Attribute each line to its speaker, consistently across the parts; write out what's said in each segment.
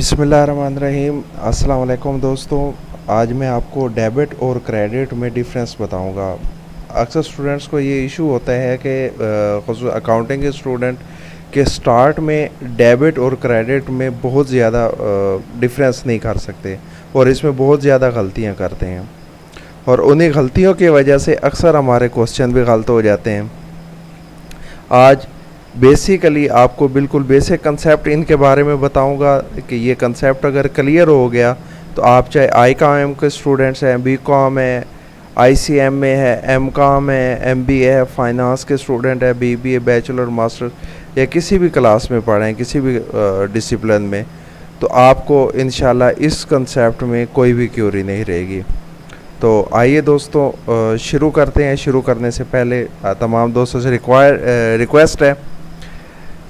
Speaker 1: बिस्मिल्लाहिर्रहमानिर्रहीम। अस्सलाम वालेकुम दोस्तों। आज मैं आपको डेबिट और क्रेडिट में डिफरेंस बताऊंगा। अक्सर स्टूडेंट्स को ये इशू होता है कि ख़ुसूस अकाउंटिंग के स्टूडेंट के स्टार्ट में डेबिट और क्रेडिट में बहुत ज़्यादा डिफरेंस नहीं कर सकते और इसमें बहुत ज़्यादा गलतियां करते हैं और उन्हीं गलतियों की वजह से अक्सर हमारे क्वेश्चन भी गलत हो जाते हैं। आज बेसिकली आपको बिल्कुल बेसिक कंसेप्ट इनके बारे में बताऊंगा कि ये कंसेप्ट अगर क्लियर हो गया तो आप चाहे आई कॉम के स्टूडेंट्स हैं, बी कॉम है, ICM में है, एम कॉम है, MBA है, फाइनेंस के स्टूडेंट है, BBA बैचलर मास्टर या किसी भी क्लास में पढ़ें, किसी भी डिसिप्लिन में, तो आपको इंशाल्लाह इस कंसेप्ट में कोई भी क्यूरी नहीं रहेगी। तो आइए दोस्तों शुरू करते हैं। शुरू करने से पहले तमाम दोस्तों से रिक्वेस्ट है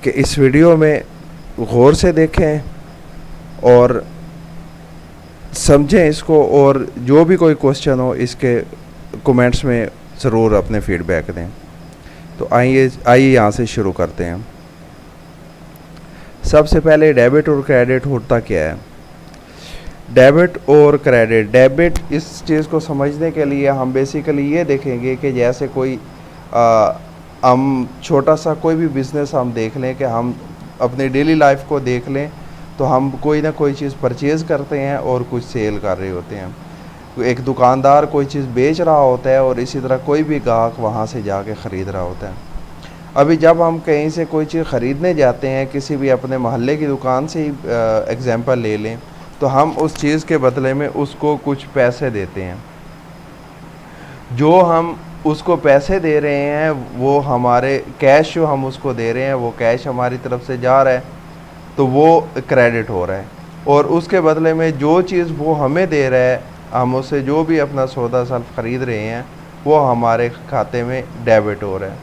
Speaker 1: कि इस वीडियो में गौर से देखें और समझें इसको, और जो भी कोई क्वेश्चन हो इसके कमेंट्स में ज़रूर अपने फीडबैक दें। तो आइए यहाँ से शुरू करते हैं। सबसे पहले डेबिट और क्रेडिट होता क्या है। डेबिट और क्रेडिट, डेबिट इस चीज़ को समझने के लिए हम बेसिकली ये देखेंगे कि जैसे कोई हम छोटा सा कोई भी बिज़नेस हम देख लें, कि हम अपनी डेली लाइफ को देख लें, तो हम कोई ना कोई चीज़ परचेज़ करते हैं और कुछ सेल कर रहे होते हैं। एक दुकानदार कोई चीज़ बेच रहा होता है और इसी तरह कोई भी ग्राहक वहाँ से जाके ख़रीद रहा होता है। अभी जब हम कहीं से कोई चीज़ ख़रीदने जाते हैं, किसी भी अपने मोहल्ले की दुकान से ही एग्ज़ाम्पल ले लें, तो हम उस चीज़ के बदले में उसको कुछ पैसे देते हैं। जो हम उसको पैसे दे रहे हैं वो हमारे कैश, जो हम उसको दे रहे हैं वो कैश हमारी तरफ से जा रहा है, तो वो क्रेडिट हो रहा है। और उसके बदले में जो चीज़ वो हमें दे रहा है, हम उससे जो भी अपना सौदा सल्फ ख़रीद रहे हैं, वो हमारे खाते में डेबिट हो रहा है।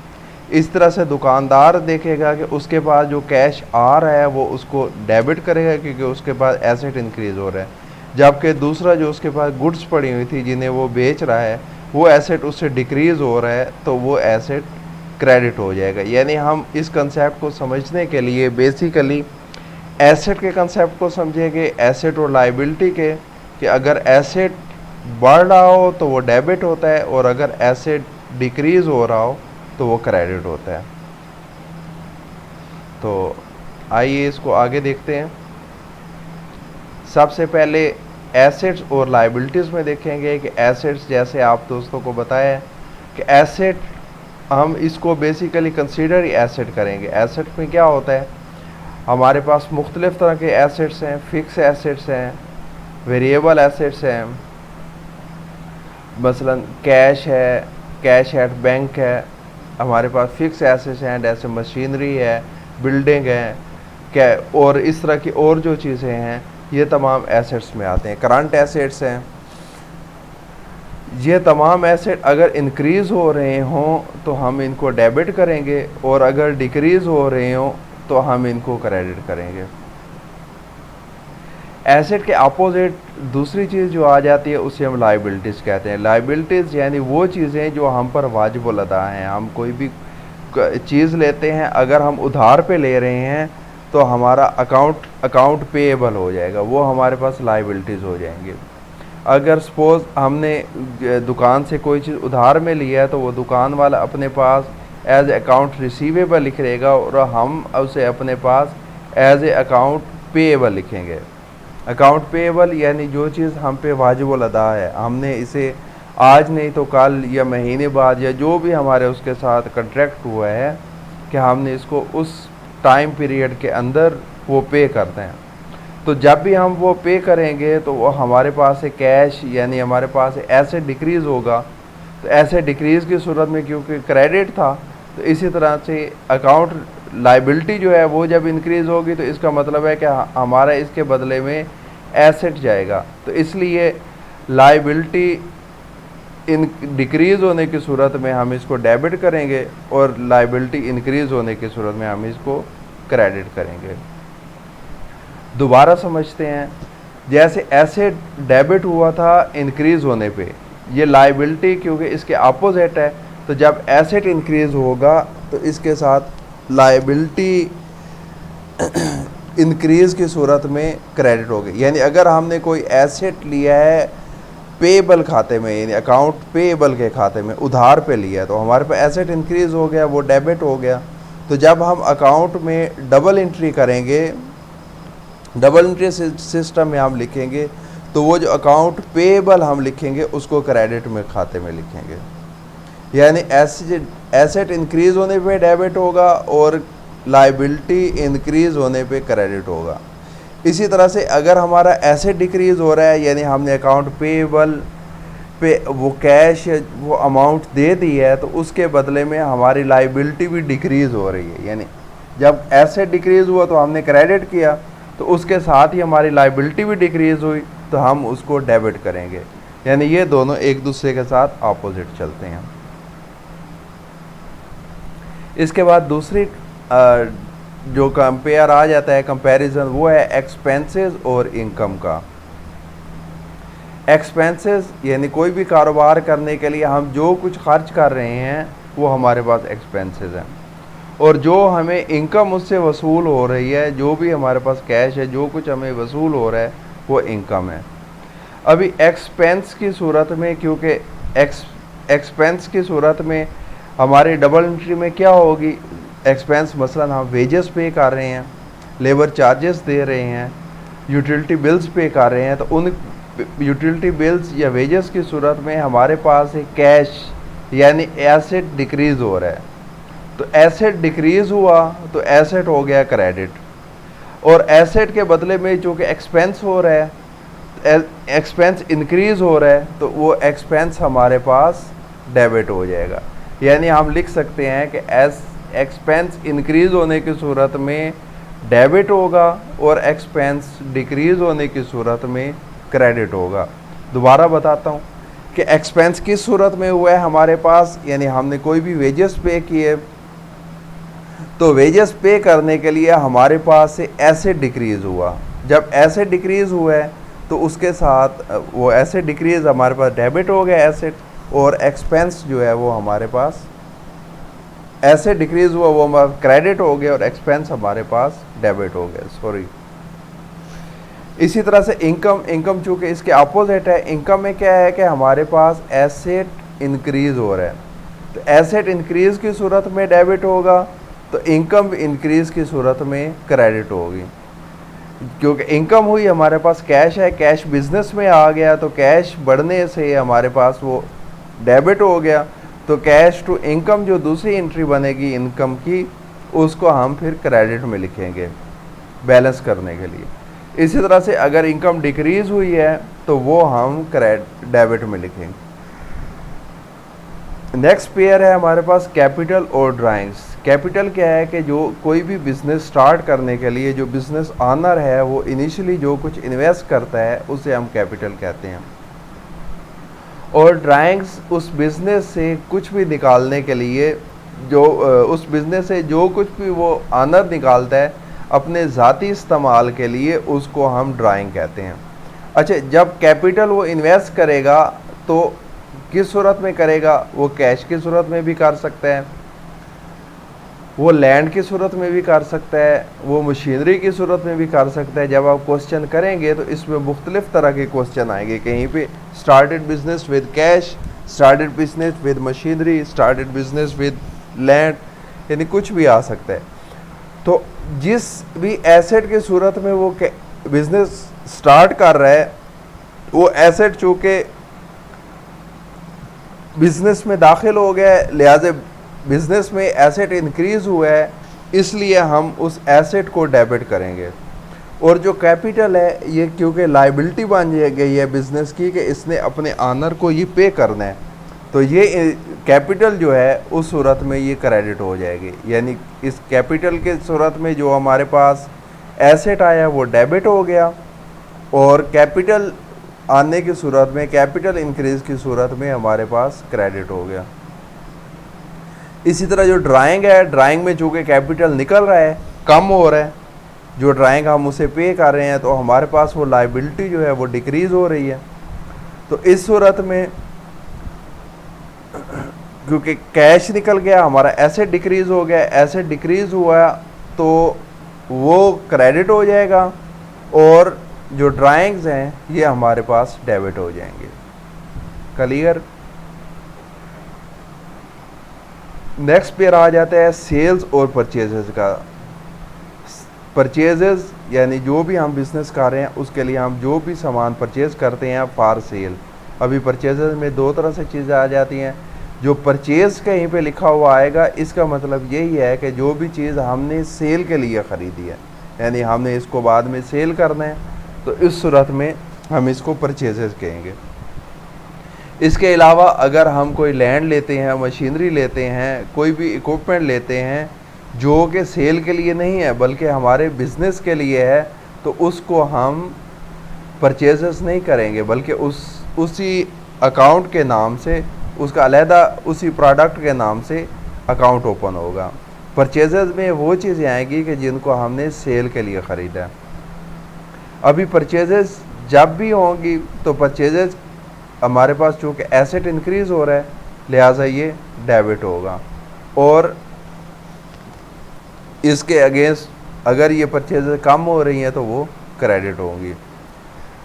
Speaker 1: इस तरह से दुकानदार देखेगा कि उसके पास जो कैश आ रहा है वो उसको डेबिट करेगा, क्योंकि उसके पास एसेट इंक्रीज़ हो रहा है। जबकि दूसरा जो उसके पास गुड्स पड़ी हुई थी जिन्हें वो बेच रहा है, वो एसेट उससे डिक्रीज़ हो रहा है, तो वो एसेट क्रेडिट हो जाएगा। यानी हम इस कंसेप्ट को समझने के लिए बेसिकली एसेट के कंसेप्ट को समझेंगे, एसेट और लाइबिलिटी के, कि अगर एसेट बढ़ रहा हो तो वो डेबिट होता है और अगर एसेट डिक्रीज़ हो रहा हो तो वो क्रेडिट होता है। तो आइए इसको आगे देखते हैं। सबसे पहले एसेट्स और लाइबिलिटीज़ में देखेंगे कि एसेट्स, जैसे आप दोस्तों को बताया कि एसेट हम इसको बेसिकली कंसीडर ही एसेट करेंगे। एसेट में क्या होता है, हमारे पास मुख्तलिफ़ तरह के एसेट्स हैं। फ़िक्स एसेट्स हैं, वेरिएबल एसेट्स हैं, मसलन कैश है, कैश एट बैंक है। हमारे पास फ़िक्स एसेट्स हैं जैसे मशीनरी है, बिल्डिंग है, क्या, और इस तरह की और जो चीज़ें हैं ये तमाम एसेट्स में आते हैं। करंट एसेट्स हैं। ये तमाम एसेट अगर इंक्रीज़ हो रहे हों तो हम इनको डेबिट करेंगे, और अगर डिक्रीज़ हो रहे हों तो हम इनको क्रेडिट करेंगे। एसेट के अपोजिट दूसरी चीज़ जो आ जाती है उसे हम लाइबिलिटीज़ कहते हैं। लाइबिलिटीज़ यानी वो चीज़ें जो हम पर वाजिबुल अदा हैं। हम कोई भी चीज़ लेते हैं, अगर हम उधार पे ले रहे हैं तो हमारा अकाउंट पेएबल हो जाएगा, वो हमारे पास लाइबिलिटीज़ हो जाएंगे। अगर सपोज़ हमने दुकान से कोई चीज़ उधार में लिया है तो वो दुकान वाला अपने पास एज अकाउंट रिसीवेबल लिख लेगा और हम उसे अपने पास एज ए अकाउंट पेएबल लिखेंगे। अकाउंट पेएबल यानी जो चीज़ हम पे वाजिबुल अदा है, हमने इसे आज नहीं तो कल या महीने बाद या जो भी हमारे उसके साथ कॉन्ट्रैक्ट हुआ है कि हमने इसको उस टाइम पीरियड के अंदर वो पे करते हैं, तो जब भी हम वो पे करेंगे तो वो हमारे पास से कैश यानी हमारे पास एसेट डिक्रीज़ होगा। तो एसेट डिक्रीज़ की सूरत में क्योंकि क्रेडिट था, तो इसी तरह से अकाउंट लाइबिलिटी जो है वो जब इंक्रीज़ होगी तो इसका मतलब है कि हमारा इसके बदले में एसेट जाएगा। तो इसलिए लाइबिलिटी इन डिक्रीज़ होने की सूरत में हम इसको डेबिट करेंगे और लाइबिलिटी इंक्रीज़ होने की सूरत में हम इसको क्रेडिट करेंगे। दोबारा समझते हैं। जैसे एसेट डेबिट हुआ था इंक्रीज़ होने पे, ये लाइबिलिटी क्योंकि इसके अपोजिट है, तो जब एसेट इंक्रीज़ होगा तो इसके साथ लाइबिलिटी इंक्रीज़ की सूरत में क्रेडिट हो गई। यानी अगर हमने कोई एसेट लिया है पेएबल खाते में, यानी अकाउंट पेएबल के खाते में उधार पे लिया है, तो हमारे पास एसेट इंक्रीज़ हो गया, वो डेबिट हो गया। तो जब हम अकाउंट में डबल एंट्री करेंगे, डबल एंट्री सिस्टम में हम लिखेंगे, तो वो जो अकाउंट पेएबल हम लिखेंगे उसको क्रेडिट में खाते में लिखेंगे। यानी एसेट इंक्रीज़ होने पे डेबिट होगा और लाइबिलिटी इंक्रीज़ होने पे क्रेडिट होगा। इसी तरह से अगर हमारा एसेट डिक्रीज़ हो रहा है, यानी हमने अकाउंट पेएबल पे वो कैश वो अमाउंट दे दी है, तो उसके बदले में हमारी लाइबिलिटी भी डिक्रीज़ हो रही है। यानी जब एसेट डिक्रीज़ हुआ तो हमने क्रेडिट किया, तो उसके साथ ही हमारी लाइबिलिटी भी डिक्रीज़ हुई, तो हम उसको डेबिट करेंगे। यानी ये दोनों एक दूसरे के साथ अपोजिट चलते हैं। इसके बाद दूसरी जो कंपेयर आ जाता है, कंपैरिजन, वो है एक्सपेंसेस और इनकम का। एक्सपेंसेस यानी कोई भी कारोबार करने के लिए हम जो कुछ खर्च कर रहे हैं वो हमारे पास एक्सपेंसेस हैं, और जो हमें इनकम उससे वसूल हो रही है, जो भी हमारे पास कैश है, जो कुछ हमें वसूल हो रहा है वो इनकम है। अभी एक्सपेंस की सूरत में, क्योंकि एक्सपेंस की सूरत में हमारी डबल एंट्री में क्या होगी, एक्सपेंस मसलन हम वेजेस पे कर रहे हैं, लेबर चार्जेस दे रहे हैं, यूटिलिटी बिल्स पे कर रहे हैं, तो उन यूटिलिटी बिल्स या वेजेस की सूरत में हमारे पास एक कैश यानी एसेट डिक्रीज़ हो रहा है। तो एसेट डिक्रीज़ हुआ तो एसेट हो गया क्रेडिट, और एसेट के बदले में चूँकि एक्सपेंस हो रहा है, एक्सपेंस इंक्रीज़ हो रहा है, तो वो एक्सपेंस हमारे पास डेबिट हो जाएगा। यानी हम लिख सकते हैं कि एक्सपेंस इंक्रीज़ होने की सूरत में डेबिट होगा और एक्सपेंस डिक्रीज़ होने की सूरत में क्रेडिट होगा। दोबारा बताता हूँ कि एक्सपेंस किस सूरत में हुआ है हमारे पास, यानी हमने कोई भी वेजेस पे किए, तो वेजेस पे करने के लिए हमारे पास से एसेट डिक्रीज़ हुआ। जब एसेट डिक्रीज़ हुआ है तो उसके साथ वो एसेट डिक्रीज़ हमारे पास डेबिट हो गया एसेट, और एक्सपेंस जो है वो हमारे पास, एसेट डिक्रीज़ हुआ वो हमारा क्रेडिट हो गया और एक्सपेंस हमारे पास डेबिट हो गया, सॉरी। इसी तरह से इनकम चूँकि इसके अपोजिट है, इनकम में क्या है कि हमारे पास एसेट इंक्रीज़ हो रहा है, तो एसेट इंक्रीज़ की सूरत में डेबिट होगा, तो इनकम इंक्रीज़ की सूरत में क्रेडिट होगी। क्योंकि इनकम हुई, हमारे पास कैश है, कैश बिजनेस में आ गया, तो कैश बढ़ने से हमारे पास वो डेबिट हो गया, तो कैश टू इनकम जो दूसरी एंट्री बनेगी इनकम की, उसको हम फिर क्रेडिट में लिखेंगे बैलेंस करने के लिए। इसी तरह से अगर इनकम डिक्रीज़ हुई है तो वो हम डेबिट में लिखेंगे। नेक्स्ट पेयर है हमारे पास कैपिटल और ड्राइंग्स। कैपिटल क्या है कि जो कोई भी बिज़नेस स्टार्ट करने के लिए जो बिज़नेस ऑनर है वो इनिशियली जो कुछ इन्वेस्ट करता है उसे हम कैपिटल कहते हैं, और ड्राइंग्स उस बिज़नेस से कुछ भी निकालने के लिए, जो उस बिज़नेस से जो कुछ भी वो ऑनर निकालता है अपने ज़ाती इस्तेमाल के लिए, उसको हम ड्राइंग कहते हैं। अच्छा, जब कैपिटल वो इन्वेस्ट करेगा तो किस सूरत में करेगा, वो कैश की सूरत में भी कर सकता है, वो लैंड की सूरत में भी कर सकता है, वो मशीनरी की सूरत में भी कर सकता है। जब आप क्वेश्चन करेंगे तो इसमें मुख्तलिफ तरह के क्वेश्चन आएंगे, कहीं पे started business with cash, started business with machinery, started business with land, यानी कुछ भी आ सकता है। तो जिस भी एसेट की सूरत में वो बिजनेस स्टार्ट कर रहा है, वो एसेट चूँकि बिजनेस में दाखिल हो गया है, लिहाजा बिजनेस में एसेट इंक्रीज़ हुआ है, इसलिए हम उस एसेट को डेबिट करेंगे। और जो कैपिटल है ये क्योंकि लाइबिलिटी बन गई है बिज़नेस की कि इसने अपने ऑनर को ये पे करना है, तो ये कैपिटल जो है उस सूरत में ये क्रेडिट हो जाएगी। यानी इस कैपिटल के सूरत में जो हमारे पास एसेट आया वो डेबिट हो गया, और कैपिटल आने की सूरत में, कैपिटल इंक्रीज़ की सूरत में हमारे पास क्रेडिट हो गया। इसी तरह जो ड्राइंग है, ड्राइंग में चूँकि कैपिटल निकल रहा है, कम हो रहा है, जो ड्राइंग हम उसे पे कर रहे हैं, तो हमारे पास वो लाइबिलिटी जो है वो डिक्रीज़ हो रही है। तो इस सूरत में क्योंकि कैश निकल गया, हमारा एसेट डिक्रीज़ हो गया, एसेट डिक्रीज़ हुआ तो वो क्रेडिट हो जाएगा और जो ड्राइंग्स हैं ये हमारे पास डेबिट हो जाएंगे। क्लियर। नेक्स्ट पेयर आ जाता है सेल्स और परचेजेस का। परचेजेस यानी जो भी हम बिजनेस कर रहे हैं उसके लिए हम जो भी सामान परचेज करते हैं फॉर सेल। अभी परचेजेस में दो तरह से चीज़ें आ जाती हैं। जो परचेज कहीं पे लिखा हुआ आएगा इसका मतलब यही है कि जो भी चीज़ हमने सेल के लिए ख़रीदी है, यानी हमने इसको बाद में सेल करना है, तो इस सूरत में हम इसको परचेजेस कहेंगे। इसके अलावा अगर हम कोई लैंड लेते हैं, मशीनरी लेते हैं, कोई भी इक्विपमेंट लेते हैं जो कि सेल के लिए नहीं है बल्कि हमारे बिज़नेस के लिए है, तो उसको हम परचेजेस नहीं करेंगे बल्कि उसी अकाउंट के नाम से, उसका अलहदा उसी प्रोडक्ट के नाम से अकाउंट ओपन होगा। परचेजेस में वो चीज़ें आएंगी कि जिनको हमने सेल के लिए ख़रीदा है। अभी परचेजेस जब भी होंगी तो परचेजेस हमारे पास चूँकि एसेट इंक्रीज़ हो रहा है लिहाजा ये डेबिट होगा, और इसके अगेंस्ट अगर ये परचेजेस कम हो रही हैं तो वो क्रेडिट होंगी।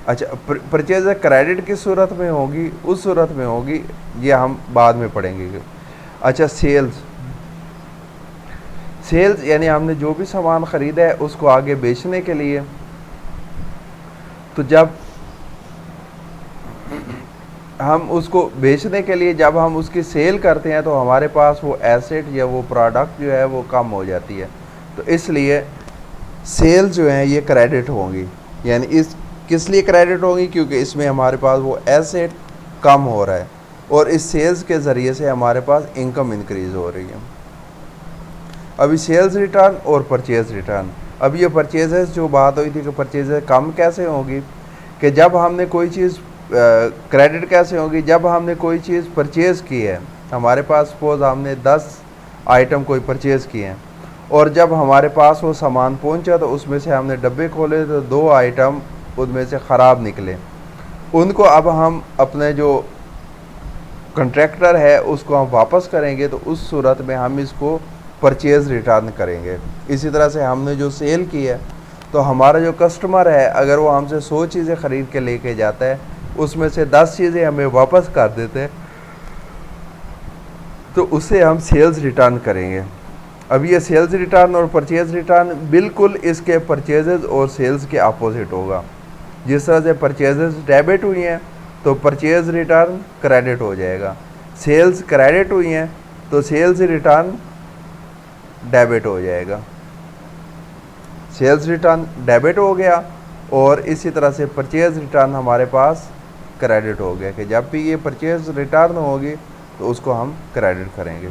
Speaker 1: अच्छा, परचेज क्रेडिट किस सूरत में होगी, उस सूरत में होगी ये हम बाद में पढ़ेंगे। अच्छा, सेल्स यानी हमने जो भी सामान ख़रीदा है उसको आगे बेचने के लिए, तो जब हम उसको बेचने के लिए जब हम उसकी सेल करते हैं तो हमारे पास वो एसेट या वो प्रोडक्ट जो है वो कम हो जाती है, तो इसलिए सेल्स जो हैं ये क्रेडिट होंगी। यानी इस किस लिए क्रेडिट होंगी, क्योंकि इसमें हमारे पास वो एसेट कम हो रहा है और इस सेल्स के ज़रिए से हमारे पास इनकम इंक्रीज़ हो रही है। अभी सेल्स रिटर्न और परचेज़ रिटर्न। अब ये परचेजेस जो बात हुई थी कि परचेजेस कम कैसे होगी, कि जब हमने कोई चीज़ क्रेडिट कैसे होगी, जब हमने कोई चीज़ परचेज़ की है, हमारे पास सपोज़ हमने 10 आइटम कोई परचेज़ किए हैं और जब हमारे पास वो सामान पहुंचा तो उसमें से हमने डब्बे खोले तो 2 आइटम उनमें से ख़राब निकले। उनको अब हम अपने जो कंट्रैक्टर है उसको हम वापस करेंगे, तो उस सूरत में हम इसको परचेज़ रिटर्न करेंगे। इसी तरह से हमने जो सेल की है तो हमारा जो कस्टमर है अगर वो हमसे 100 चीज़ें ख़रीद के लेके जाता है उसमें से 10 चीज़ें हमें वापस कर देते हैं तो उसे हम सेल्स रिटर्न करेंगे। अब ये सेल्स रिटर्न और परचेज़ रिटर्न बिल्कुल इसके परचेजेस और सेल्स के अपोजिट होगा। जिस तरह से परचेजेस डेबिट हुई हैं तो परचेज़ रिटर्न क्रेडिट हो जाएगा, सेल्स क्रेडिट हुई हैं तो सेल्स रिटर्न डेबिट हो जाएगा। सेल्स रिटर्न डेबिट हो गया और इसी तरह से परचेज़ रिटर्न हमारे पास क्रेडिट हो गया कि जब भी ये परचेज़ रिटर्न होगी तो उसको हम क्रेडिट करेंगे।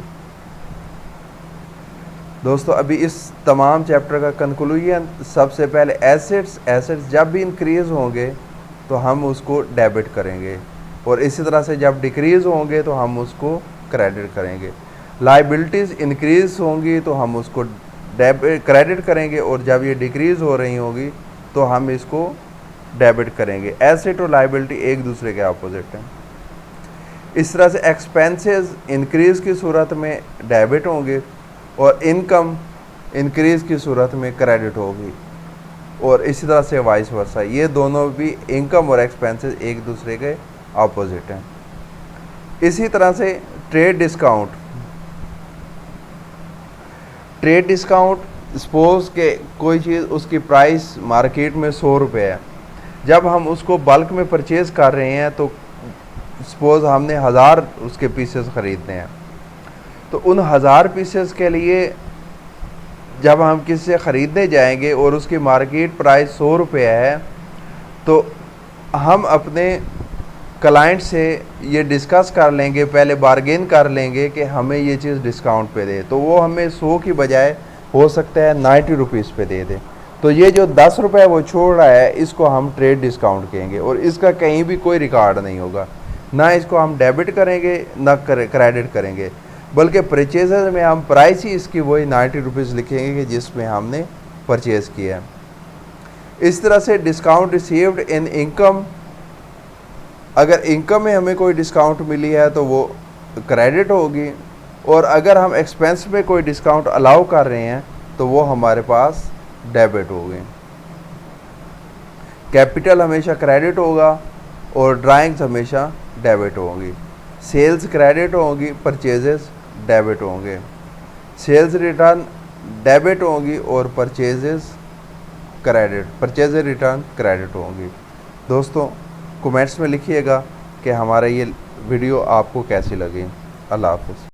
Speaker 1: दोस्तों, अभी इस तमाम चैप्टर का कंक्लूजन सबसे पहले एसेट्स जब भी इंक्रीज़ होंगे तो हम उसको डेबिट करेंगे और इसी तरह से जब डिक्रीज़ होंगे तो हम उसको क्रेडिट करेंगे। लायबिलिटीज़ इंक्रीज़ होंगी तो हम उसको क्रेडिट करेंगे और जब ये डिक्रीज़ हो रही होगी तो हम इसको डेबिट करेंगे। एसेट और लायबिलिटी एक दूसरे के अपोजिट हैं। इस तरह से एक्सपेंसेस इंक्रीज़ की सूरत में डेबिट होंगे और इनकम इंक्रीज़ की सूरत में क्रेडिट होगी और इसी तरह से वाइस वर्सा। ये दोनों भी इनकम और एक्सपेंसेस एक दूसरे के अपोजिट हैं। इसी तरह से ट्रेड डिस्काउंट सपोज़ के कोई चीज़ उसकी प्राइस मार्केट में 100 रुपये है, जब हम उसको बल्क में परचेज़ कर रहे हैं तो सपोज़ हमने 1000 उसके पीसेस ख़रीदने हैं, तो उन 1000 पीसेस के लिए जब हम किसी से ख़रीदने जाएंगे और उसकी मार्केट प्राइस 100 रुपये है तो हम अपने क्लाइंट से ये डिस्कस कर लेंगे, पहले बार्गेन कर लेंगे कि हमें ये चीज़ डिस्काउंट पे दे, तो वो हमें 100 की बजाय हो सकता है 90 रुपीज़ पे दे दे। तो ये जो 10 रुपये वो छोड़ रहा है इसको हम ट्रेड डिस्काउंट कहेंगे और इसका कहीं भी कोई रिकॉर्ड नहीं होगा, ना इसको हम डेबिट करेंगे ना क्रेडिट करेंगे, बल्कि परचेज़ में हम प्राइस ही इसकी वही 90 रुपीज़ लिखेंगे कि जिसमें हमने परचेज़ किया है। इस तरह से डिस्काउंट रिसीव्ड इन इनकम, अगर इनकम में हमें कोई डिस्काउंट मिली है तो वो क्रेडिट होगी और अगर हम एक्सपेंस में कोई डिस्काउंट अलाउ कर रहे हैं तो वो हमारे पास डेबिट हो गए। कैपिटल हमेशा क्रेडिट होगा और ड्राइंग्स हमेशा डेबिट होंगी। सेल्स क्रेडिट होंगी, परचेजेस डेबिट होंगे। सेल्स रिटर्न डेबिट होंगी और परचेजेस रिटर्न क्रेडिट होंगी। दोस्तों कमेंट्स में लिखिएगा कि हमारा ये वीडियो आपको कैसी लगी। अल्लाह हाफ़िज़।